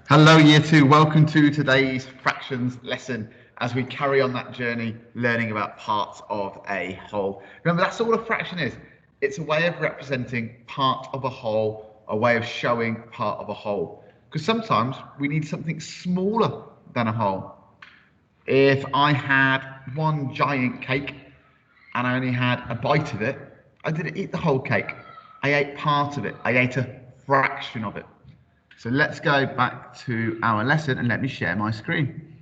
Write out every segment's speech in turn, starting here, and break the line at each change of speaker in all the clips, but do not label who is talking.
Hello Year 2, welcome to today's fractions lesson as we carry on that journey learning about parts of a whole. Remember, that's all a fraction is. It's a way of representing part of a whole, a way of showing part of a whole. Because sometimes we need something smaller than a whole. If I had one giant cake and I only had a bite of it, I didn't eat the whole cake. I ate part of it. I ate a fraction of it. So let's go back to our lesson and let me share my screen.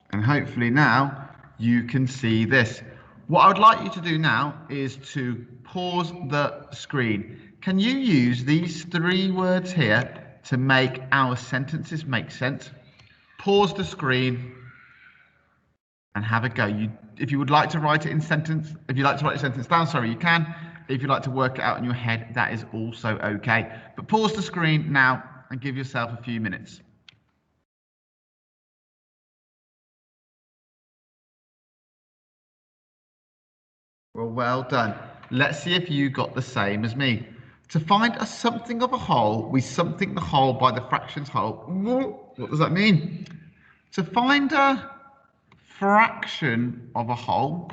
And hopefully now you can see this. What I would like you to do now is to pause the screen. Can you use these three words here to make our sentences make sense? Pause the screen and have a go. If you would like to write it in sentence, if you'd like to write a sentence down, sorry, you can. If you'd like to work it out in your head, that is also okay. But pause the screen now and give yourself a few minutes. Well done. Let's see if you got the same as me. To find a something of a whole, we something the whole by the fractions whole. What does that mean? To find a fraction of a whole,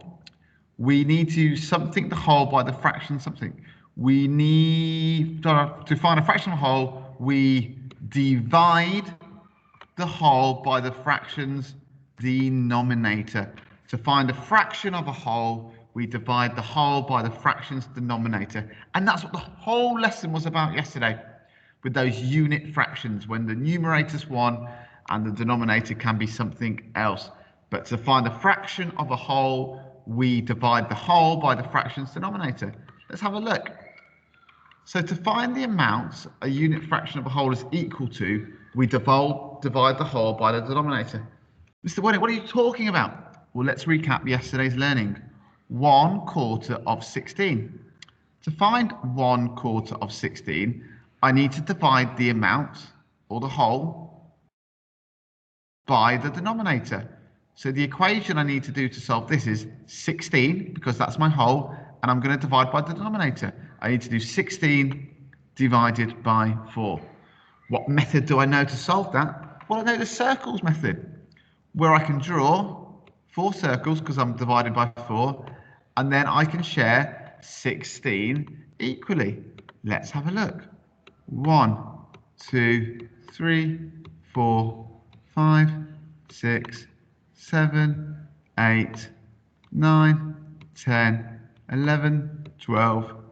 we need to something the whole by the fraction something. We need to find a fraction of a whole, we divide the whole by the fraction's denominator. To find a fraction of a whole, we divide the whole by the fraction's denominator. And that's what the whole lesson was about yesterday with those unit fractions, when the numerator's 1 and the denominator can be something else. But to find a fraction of a whole, we divide the whole by the fraction's denominator. Let's have a look. So to find the amount a unit fraction of a whole is equal to, we divide the whole by the denominator. Mr. Wennet, what are you talking about? Well, let's recap yesterday's learning. 1/4 of 16. To find 1/4 of 16, I need to divide the amount, or the whole, by the denominator. So the equation I need to do to solve this is 16, because that's my whole, and I'm going to divide by the denominator. I need to do 16 divided by 4. What method do I know to solve that? Well, I know the circles method, where I can draw 4 circles because I'm divided by 4, and then I can share 16 equally. Let's have a look. 1, 2, 3, 4, 5, 6, 7, 8, 9, 10, 11, 12,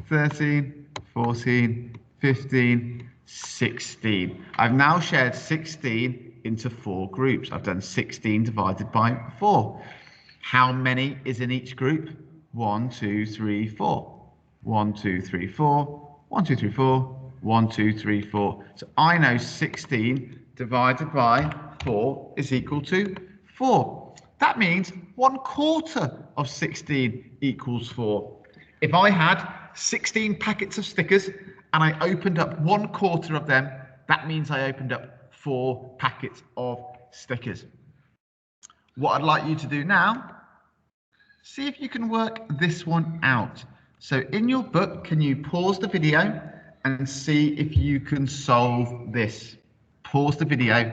13, 14, 15, 16. I've now shared 16 into 4 groups. I've done 16 divided by 4. How many is in each group? 1, 2, 3, 4. 1, 2, 3, 4. 1, 2, 3, 4. 1, 2, 3, 4. So I know 16 divided by 4 is equal to 4. That means 1/4 of 16 equals 4. If I had 16 packets of stickers and I opened up 1/4 of them, that means I opened up 4 packets of stickers. What I'd like you to do now, see if you can work this one out. So in your book, can you pause the video and see if you can solve this? Pause the video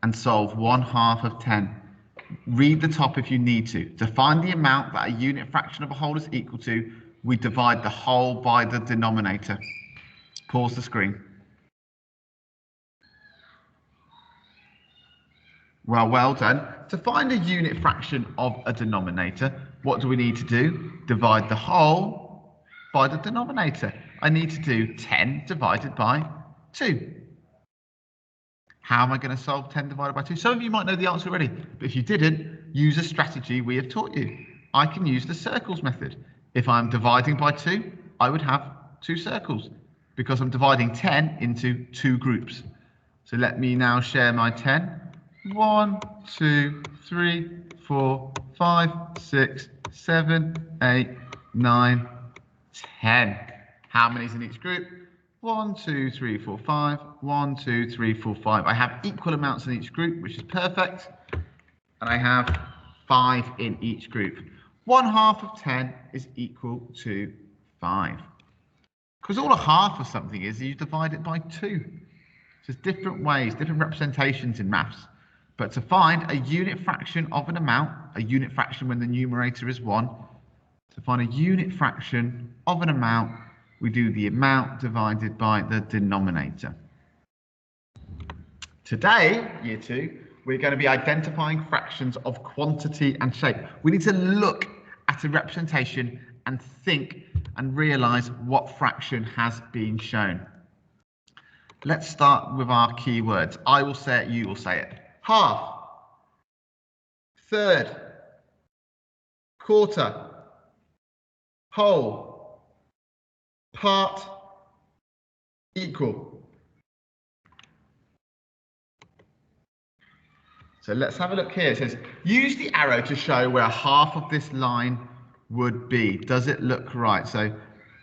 and solve 1/2 of 10. Read the top if you need to. To find the amount that a unit fraction of a whole is equal to, we divide the whole by the denominator. Pause the screen. Well done. To find a unit fraction of a denominator, what do we need to do? Divide the whole by the denominator. I need to do 10 divided by 2. How am I going to solve 10 divided by 2? Some of you might know the answer already, but if you didn't, use a strategy we have taught you. I can use the circles method. If I'm dividing by 2, I would have 2 circles because I'm dividing 10 into 2 groups. So let me now share my 10. 1, 2, 3, 4, 5, 6, 7, 8, 9, 10. How many is in each group? 1, 2, 3, 4, 5. 1, 2, 3, 4, 5. I have equal amounts in each group, which is perfect. And I have 5 in each group. 1/2 of 10 is equal to 5. Because all a half of something is you divide it by 2. There's different ways, different representations in maths. But to find a unit fraction of an amount, a unit fraction when the numerator is 1, to find a unit fraction of an amount, we do the amount divided by the denominator. Today, year 2, we're going to be identifying fractions of quantity and shape. We need to look at a representation and think and realise what fraction has been shown. Let's start with our key words. I will say it, you will say it. Half, third, quarter, whole, part, equal. So let's have a look here. It says, use the arrow to show where half of this line would be. Does it look right? So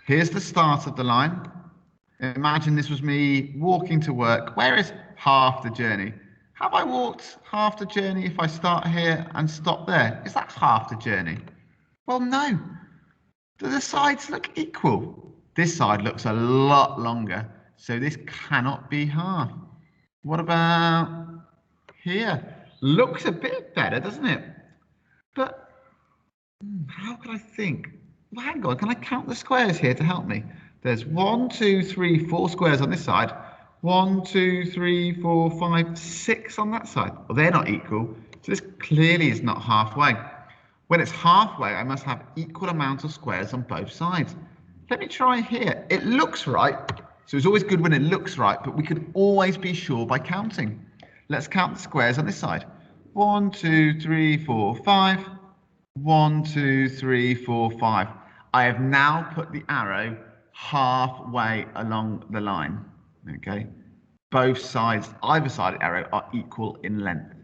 here's the start of the line. Imagine this was me walking to work. Where is half the journey? Have I walked half the journey if I start here and stop there? Is that half the journey? Well, no. Do the sides look equal? This side looks a lot longer, so this cannot be half. What about here? Looks a bit better, doesn't it? But how can I think? Well, hang on, can I count the squares here to help me? There's 1, 2, 3, 4 squares on this side. 1, 2, 3, 4, 5, 6 on that side. Well, they're not equal, so this clearly is not halfway. When it's halfway, I must have equal amount of squares on both sides. Let me try here. It looks right, so it's always good when it looks right, but we can always be sure by counting. Let's count the squares on this side. 1, 2, 3, 4, 5. 1, 2, 3, 4, 5. I have now put the arrow halfway along the line. Okay. Both sides, either side of the arrow, are equal in length.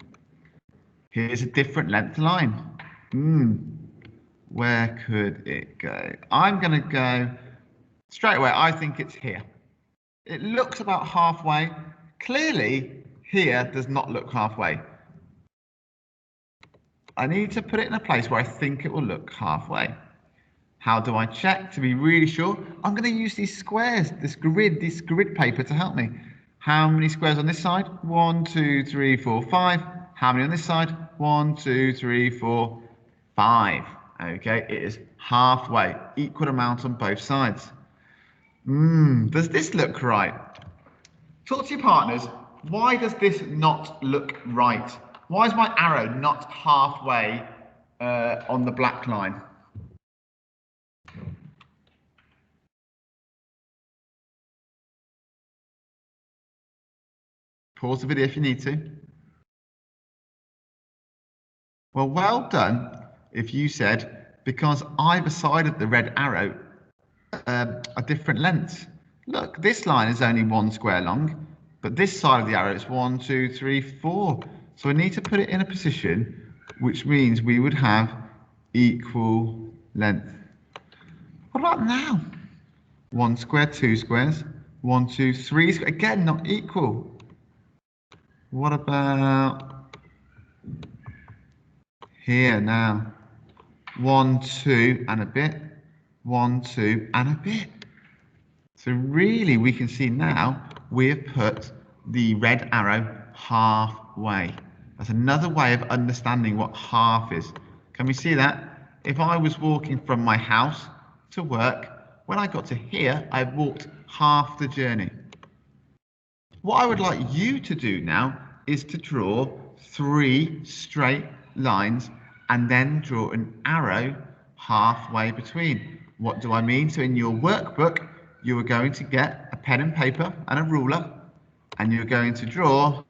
Here's a different length line. Where could it go? I'm going to go straight away. I think it's here. It looks about halfway. Clearly, here does not look halfway. I need to put it in a place where I think it will look halfway. How do I check to be really sure? I'm going to use these squares, this grid paper to help me. How many squares on this side? 1, 2, 3, 4, 5. How many on this side? 1, 2, 3, 4, 5. Okay, it is halfway, equal amount on both sides. Does this look right? Talk to your partners. Why does this not look right? Why is my arrow not halfway on the black line? Pause the video if you need to. Well done if you said because either side of the red arrow are different lengths. Look, this line is only 1 square long, but this side of the arrow is 1, 2, 3, 4. So I need to put it in a position which means we would have equal length. What about now? 1 square, 2 squares, 1, 2, 3 squares. Again, not equal. What about here now? 1, 2 and a bit. 1, 2 and a bit. So really we can see now we have put the red arrow halfway. That's another way of understanding what half is. Can we see that? If I was walking from my house to work, when I got to here, I walked half the journey. What I would like you to do now is to draw 3 straight lines and then draw an arrow halfway between. What do I mean? So in your workbook, you are going to get a pen and paper and a ruler, and you're going to draw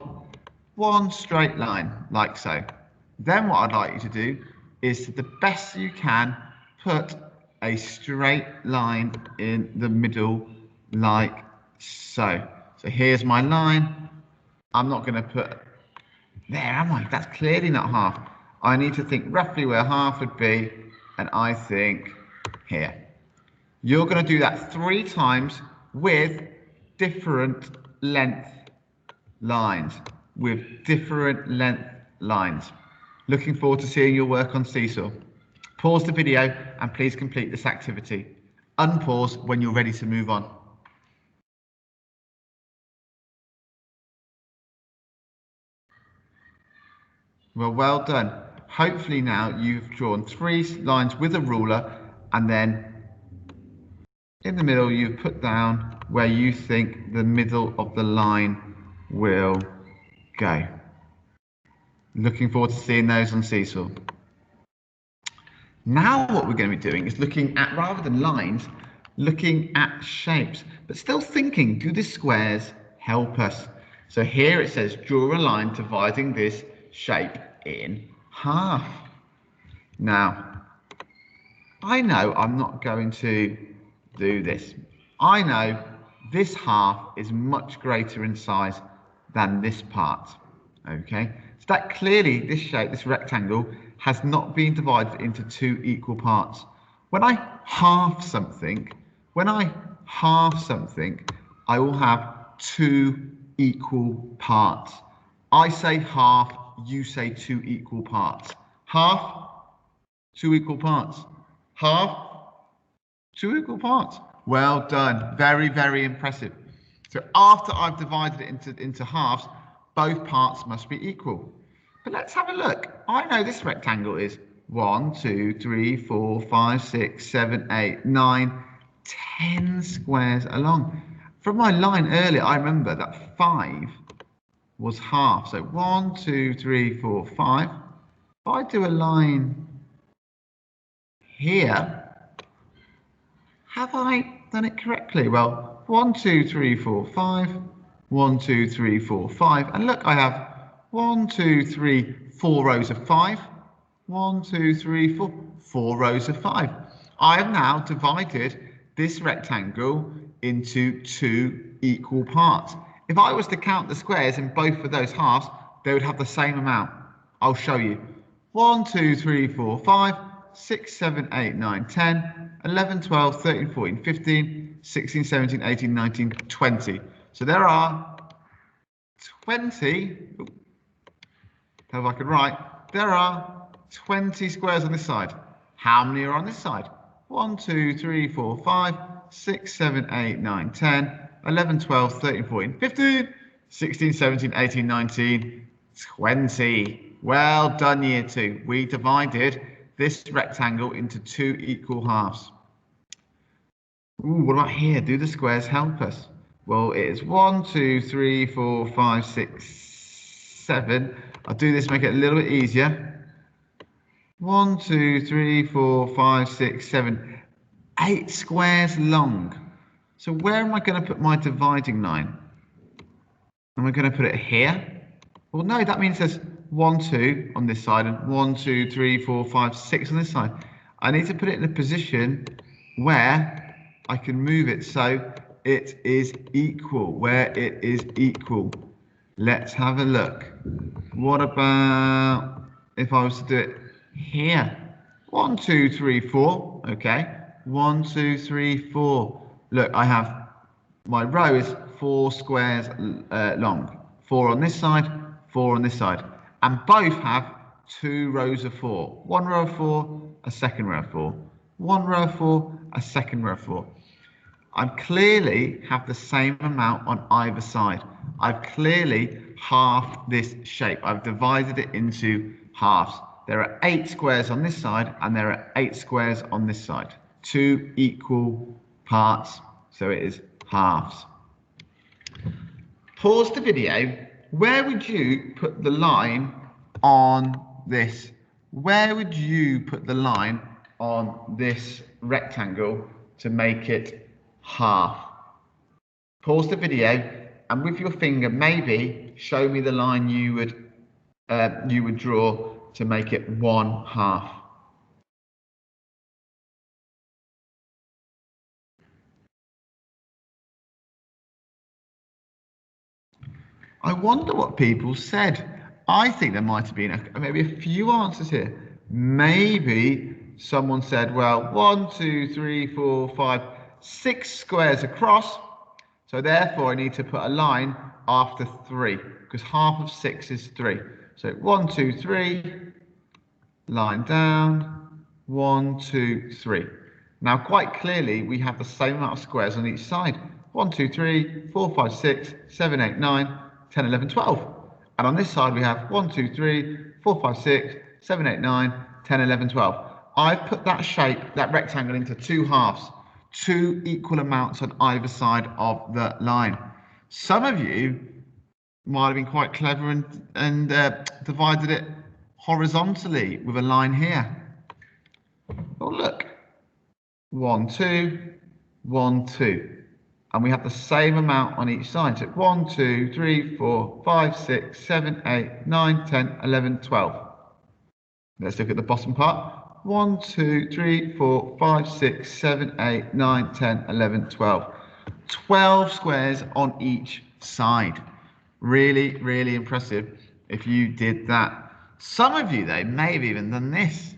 1 straight line, like so. Then what I'd like you to do is, to the best you can, put a straight line in the middle, like so. So here's my line. I'm not going to put there, am I? That's clearly not half. I need to think roughly where half would be, and I think here. You're going to do that 3 times with different length lines. Looking forward to seeing your work on Seesaw. Pause the video and please complete this activity. Unpause when you're ready to move on. Well done. Hopefully now you've drawn 3 lines with a ruler, and then in the middle you've put down where you think the middle of the line will go. Looking forward to seeing those on Seesaw. Now what we're going to be doing is looking at, rather than lines, looking at shapes, but still thinking, do the squares help us? So here it says, draw a line dividing this shape in half. Now, I know I'm not going to do this. I know this half is much greater in size than this part, okay? So that clearly, this shape, this rectangle, has not been divided into 2 equal parts. When I half something, I will have 2 equal parts. I say half, you say 2 equal parts. Half, 2 equal parts. Half, 2 equal parts. Well done. Very, very impressive. So after I've divided it into halves, both parts must be equal. But let's have a look. I know this rectangle is 1, 2, 3, 4, 5, 6, 7, 8, 9, 10 squares along. From my line earlier, I remember that 5 was half. So 1, 2, 3, 4, 5. If I do a line here, have I done it correctly? Well, 1, 2, 3, 4, 5. 1, 2, 3, 4, 5. And look, I have 1, 2, 3, 4 rows of 5. 1, 2, 3, 4, 4 rows of 5. I have now divided this rectangle into 2 equal parts. If I was to count the squares in both of those halves, they would have the same amount. I'll show you. 1, 2, 3, 4, 5, 6, 7, 8, 9, 10, 11, 12, 13, 14, 15, 16, 17, 18, 19, 20. So there are 20, if I could write, there are 20 squares on this side. How many are on this side? 1, 2, 3, 4, 5, 6, 7, 8, 9, 10, 11, 12, 13, 14, 15, 16, 17, 18, 19, 20. Well done, year 2. We divided this rectangle into 2 equal halves. Ooh, what about here? Do the squares help us? Well, it is 1, 2, 3, 4, 5, 6, 7. I'll do this, make it a little bit easier. 1, 2, 3, 4, 5, 6, 7, 8 squares long. So where am I going to put my dividing line? Am I going to put it here? Well, no, that means there's 1, 2 on this side and 1, 2, 3, 4, 5, 6 on this side. I need to put it in a position where I can move it so it is equal, where it is equal. Let's have a look. What about if I was to do it here? 1, 2, 3, 4. Okay. 1, 2, 3, 4. Look, I have my row is 4 squares long. 4 on this side, 4 on this side. And both have 2 rows of 4. 1 row of 4, a second row of 4. 1 row of 4, a second row of 4. I clearly have the same amount on either side. I've clearly halved this shape. I've divided it into halves. There are 8 squares on this side and there are 8 squares on this side. 2 equal parts, so it is halves. Pause the video. Where would you put the line on this? Where would you put the line on this rectangle to make it half? Pause the video and with your finger maybe show me the line you would draw to make it 1/2. I wonder what people said. I think there might have been maybe a few answers here. Maybe someone said, well, 1, 2, 3, 4, 5, 6 squares across. So therefore I need to put a line after 3 because half of 6 is 3. So 1, 2, 3, line down, 1, 2, 3. Now quite clearly we have the same amount of squares on each side. 1, 2, 3, 4, 5, 6, 7, 8, 9, 10, 11, 12. And on this side we have 1, 2, 3, 4, 5, 6, 7, 8, 9, 10, 11, 12. I've put that shape, that rectangle, into two halves, two equal amounts on either side of the line. Some of you might have been quite clever and divided it horizontally with a line here. Oh, look. 1, 2, 1, 2. And we have the same amount on each side. So 1, 2, 3, 4, 5, 6, 7, 8, 9, 10, 11, 12. Let's look at the bottom part. 1, 2, 3, 4, 5, 6, 7, 8, 9, 10, 11, 12. 12 squares on each side. Really, really impressive if you did that. Some of you, though, may have even done this.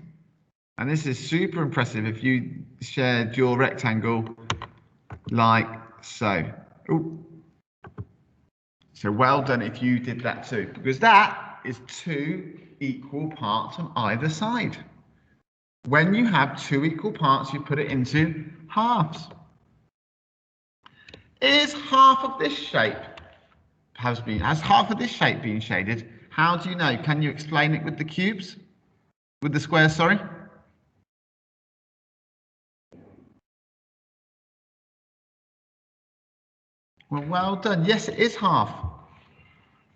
And this is super impressive if you shared your rectangle like so. Ooh. So well done if you did that too, because that is two equal parts on either side. When you have two equal parts, you put it into halves. Is half of this shape has half of this shape been shaded? How do you know? Can you explain it with the cubes? With the squares, sorry? Well done. Yes, it is half.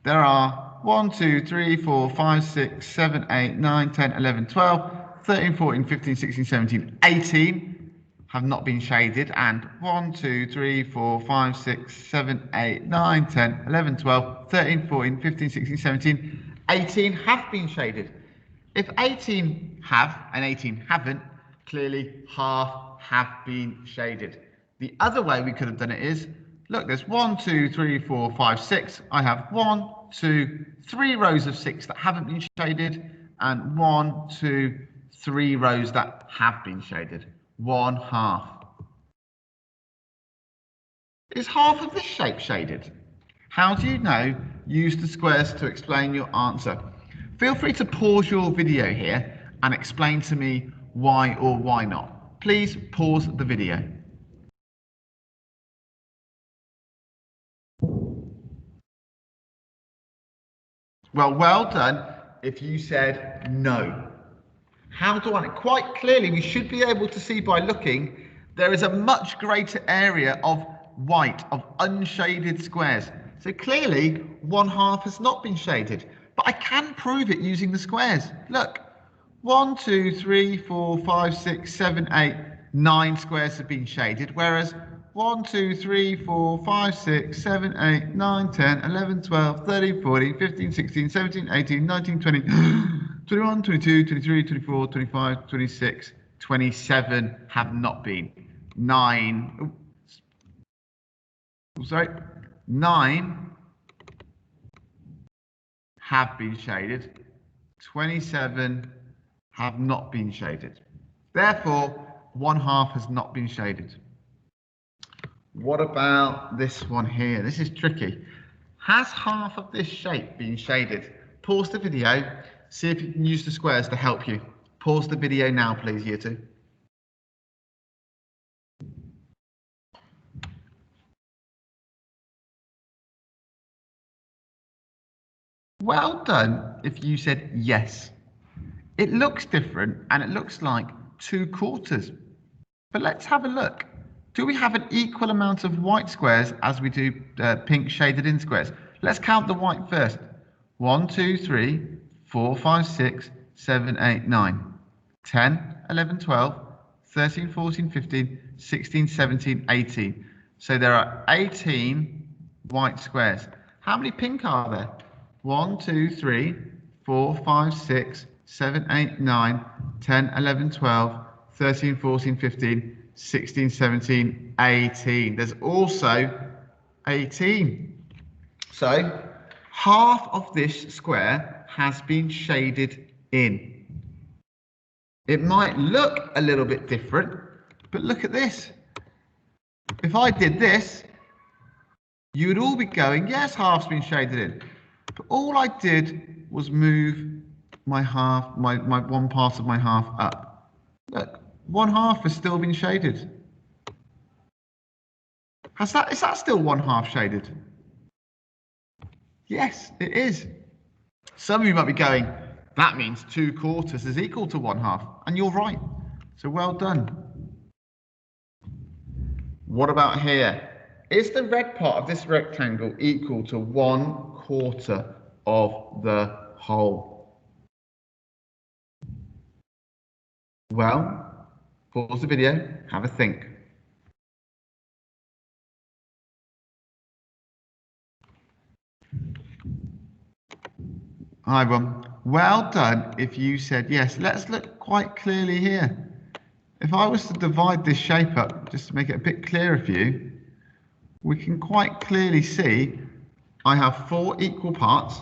There are 1, 2, 3, 4, 5, 6, 7, 8, 9, 10, 11, 12, 13, 14, 15, 16, 17, 18 have not been shaded, and 1, 2, 3, 4, 5, 6, 7, 8, 9, 10, 11, 12, 13, 14, 15, 16, 17, 18 have been shaded. If 18 have and 18 haven't, clearly half have been shaded. The other way we could have done it is, look, there's 1, 2, 3, 4, 5, 6. I have 1, 2, 3 rows of 6 that haven't been shaded, and 1, 2, 3 rows that have been shaded. 1/2. Is half of this shape shaded? How do you know? Use the squares to explain your answer. Feel free to pause your video here and explain to me why or why not. Please pause the video. Well done if you said no. How do I? Quite clearly, we should be able to see by looking, there is a much greater area of white, of unshaded squares. So clearly, 1/2 has not been shaded. But I can prove it using the squares. Look, 1, 2, 3, 4, 5, 6, 7, 8, 9 squares have been shaded, whereas 1, 2, 3, 4, 5, 6, 7, 8, 9, 10, 11, 12, 13, 14, 15, 16, 17, 18, 19, 20, 21, 22, 23, 24, 25, 26, 27 have not been. 9 have been shaded. 27 have not been shaded. Therefore, 1/2 has not been shaded. What about this one here? This is tricky. Has half of this shape been shaded? Pause the video, see if you can use the squares to help you. Pause the video now, please, year 2. Well done if you said yes. It looks different and it looks like 2/4. But let's have a look. Do we have an equal amount of white squares as we do pink shaded in squares? Let's count the white first. 1, 2, 3, 4, 5, 6, 7, 8, 9, 10, 11, 12, 13, 14, 15, 16, 17, 18. So there are 18 white squares. How many pink are there? 1, 2, 3, 4, 5, 6, 7, 8, 9, 10, 11, 12, 13, 14, 15, 16, 17, 18. There's also 18. So half of this square has been shaded in. It might look a little bit different, but look at this. If I did this, you would all be going, yes, half's been shaded in. But all I did was move my half, my one part of my half up. Look, 1/2 has still been shaded. Is that still 1/2 shaded? Yes, it is. Some of you might be going, That means 2/4 is equal to 1/2. And you're right. So well done. What about here? Is the red part of this rectangle equal to 1/4 of the whole? Well, pause the video, have a think. Hi everyone. Well done if you said yes. Let's look quite clearly here. If I was to divide this shape up, just to make it a bit clearer for you, we can quite clearly see I have 4 equal parts,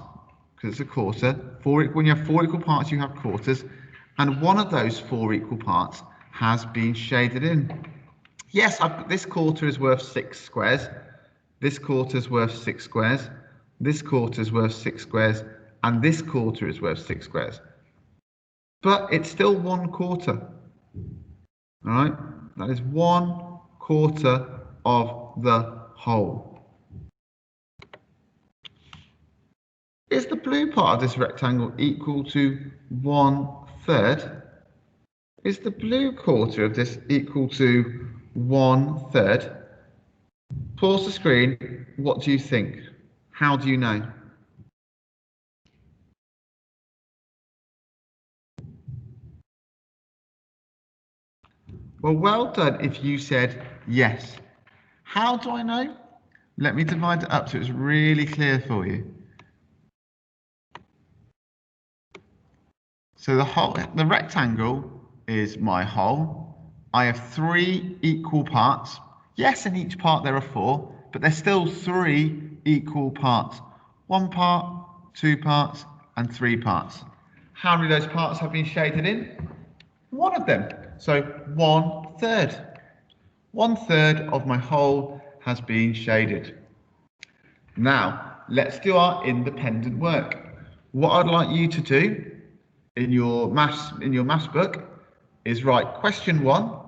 because it's a quarter. When you have 4 equal parts, you have quarters, and one of those 4 equal parts has been shaded in. Yes, this quarter is worth 6 squares. This quarter is worth 6 squares. This quarter is worth 6 squares. And this quarter is worth 6 squares. But it's still 1/4. All right? That is 1/4 of the whole. Is the blue part of this rectangle equal to 1/3? Is the blue quarter of this equal to 1/3? Pause the screen. What do you think? How do you know? Well done if you said yes. How do I know? Let me divide it up so it's really clear for you. So the rectangle is my whole. I have 3 equal parts. Yes, in each part there are 4, but there's still 3 equal parts. 1 part, 2 parts, and 3 parts. How many of those parts have been shaded in? 1 of them. So 1/3. 1/3 of my whole has been shaded. Now, let's do our independent work. What I'd like you to do in your maths book is write question 1.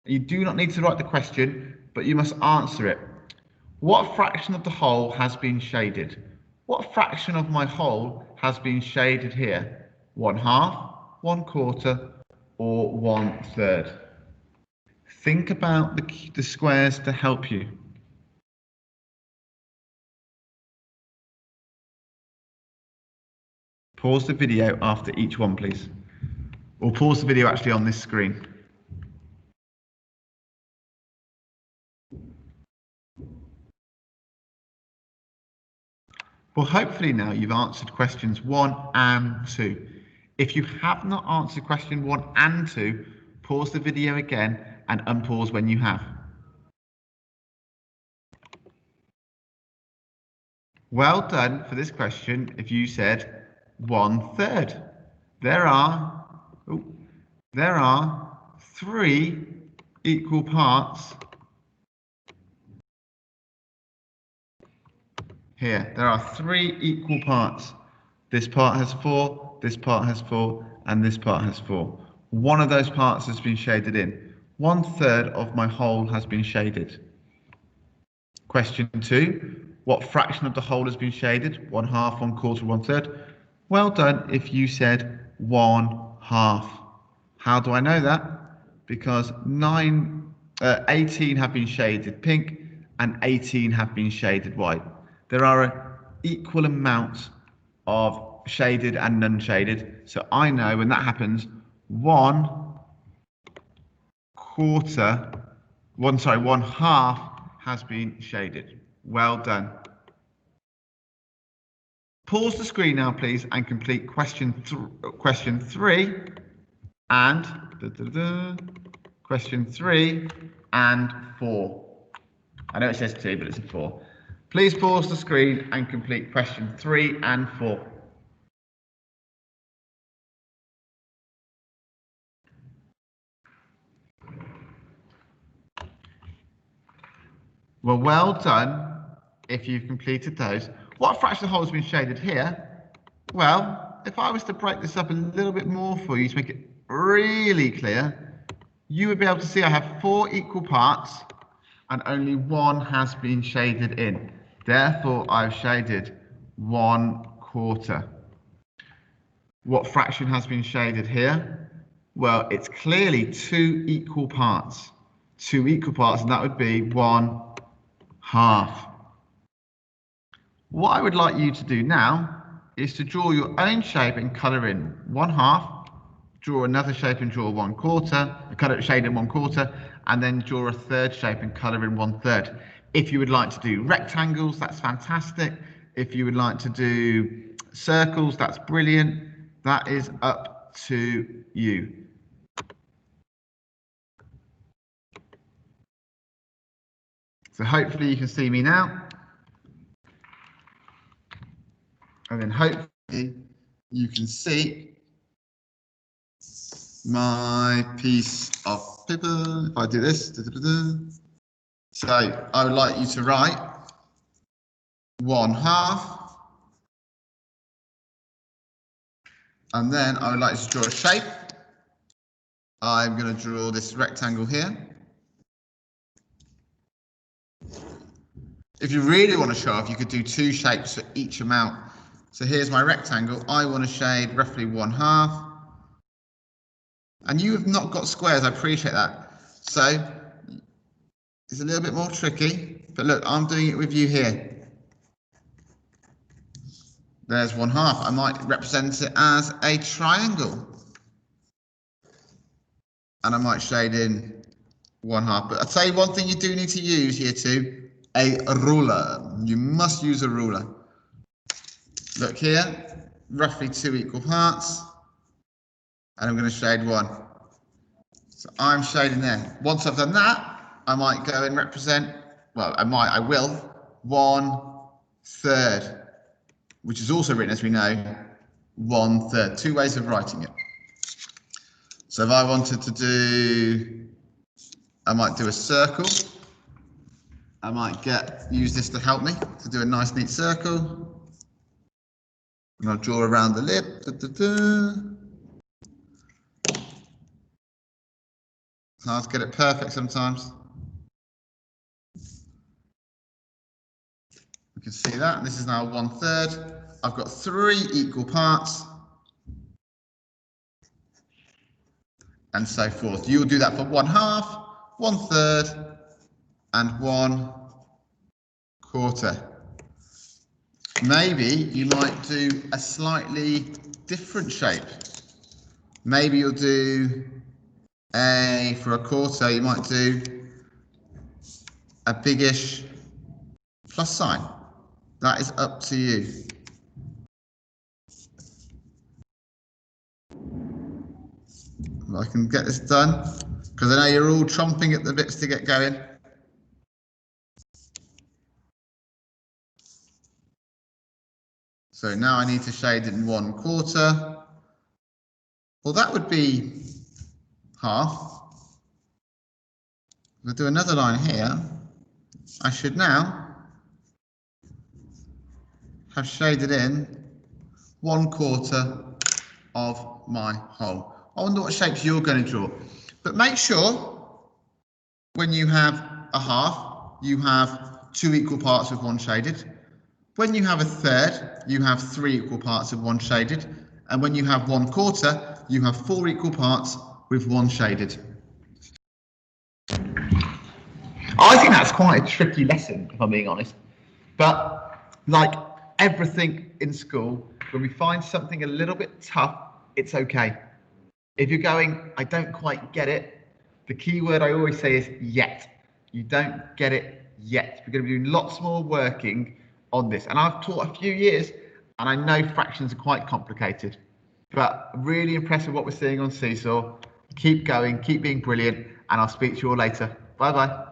You do not need to write the question, but you must answer it. What fraction of the whole has been shaded? What fraction of my whole has been shaded here? 1/2, 1/4, or 1/3? Think about the squares to help you. Pause the video after each one, please. Or pause the video actually on this screen. Well, hopefully now you've answered questions 1 and 2. If you have not answered question 1 and 2, pause the video again and unpause when you have. Well done for this question if you said 1/3. There are 3 equal parts here. There are 3 equal parts. This part has 4, this part has 4, and this part has 4. One of those parts has been shaded in. 1/3 of my whole has been shaded. Question 2. What fraction of the whole has been shaded? 1/2, 1/4, 1/3. Well done if you said 1/2. How do I know that? Because 18 have been shaded pink and 18 have been shaded white. There are an equal amount of shaded and unshaded. So I know when that happens, 1/2 has been shaded. Well done. Pause the screen now, please, and complete question 3 and question 3 and 4. I know it says 2, but it's a 4. Please pause the screen and complete question 3 and 4. Well done if you've completed those. What fraction of the whole has been shaded here? Well, if I was to break this up a little bit more for you to make it really clear, you would be able to see I have 4 equal parts and only 1 has been shaded in. Therefore, I've shaded 1/4. What fraction has been shaded here? Well, it's clearly 2 equal parts. 2 equal parts, and that would be 1/2. What I would like you to do now is to draw your own shape and colour in 1/2, draw another shape and draw 1/4, colour shade in 1/4, and then draw a third shape and colour in 1/3. If you would like to do rectangles, that's fantastic. If you would like to do circles, that's brilliant. That is up to you. So hopefully you can see me now. And then hopefully you can see my piece of paper. If I do this, so I would like you to write 1/2. And then I would like to draw a shape. I'm going to draw this rectangle here. If you really want to show off, you could do 2 shapes for each amount. So here's my rectangle. I want to shade roughly 1/2. And you have not got squares, I appreciate that. So it's a little bit more tricky, but look, I'm doing it with you here. There's 1/2. I might represent it as a triangle. And I might shade in 1/2. But I'll tell you one thing you do need to use here too, a ruler. You must use a ruler. Look here, roughly 2 equal parts. And I'm going to shade 1. So I'm shading there. Once I've done that, I might go and represent, well, I will, 1/3. Which is also written, as we know, 1/3. 2 ways of writing it. So if I wanted to do, I might do a circle. I might use this to help me to do a nice neat circle. And I'll draw around the lip. It's hard to get it perfect sometimes. You can see that. This is now 1/3. I've got 3 equal parts. And so forth. You'll do that for 1/2, 1/3, and 1/4. Maybe you might do a slightly different shape. Maybe you'll do for a quarter, you might do a biggish plus sign. That is up to you. I can get this done because I know you're all chomping at the bits to get going. So now I need to shade in 1/4. Well, that would be 1/2. We'll do another line here. I should now have shaded in 1/4 of my whole. I wonder what shapes you're going to draw. But make sure when you have a 1/2, you have 2 equal parts with 1 shaded. When you have a 1/3, you have 3 equal parts of 1 shaded. And when you have 1/4, you have 4 equal parts with 1 shaded. I think that's quite a tricky lesson, if I'm being honest. But like everything in school, when we find something a little bit tough, it's okay. If you're going, I don't quite get it, the key word I always say is yet. You don't get it yet. We're going to be doing lots more working on this. And I've taught a few years, and I know fractions are quite complicated. But really impressed with what we're seeing on Seesaw. Keep going, keep being brilliant, and I'll speak to you all later. Bye-bye.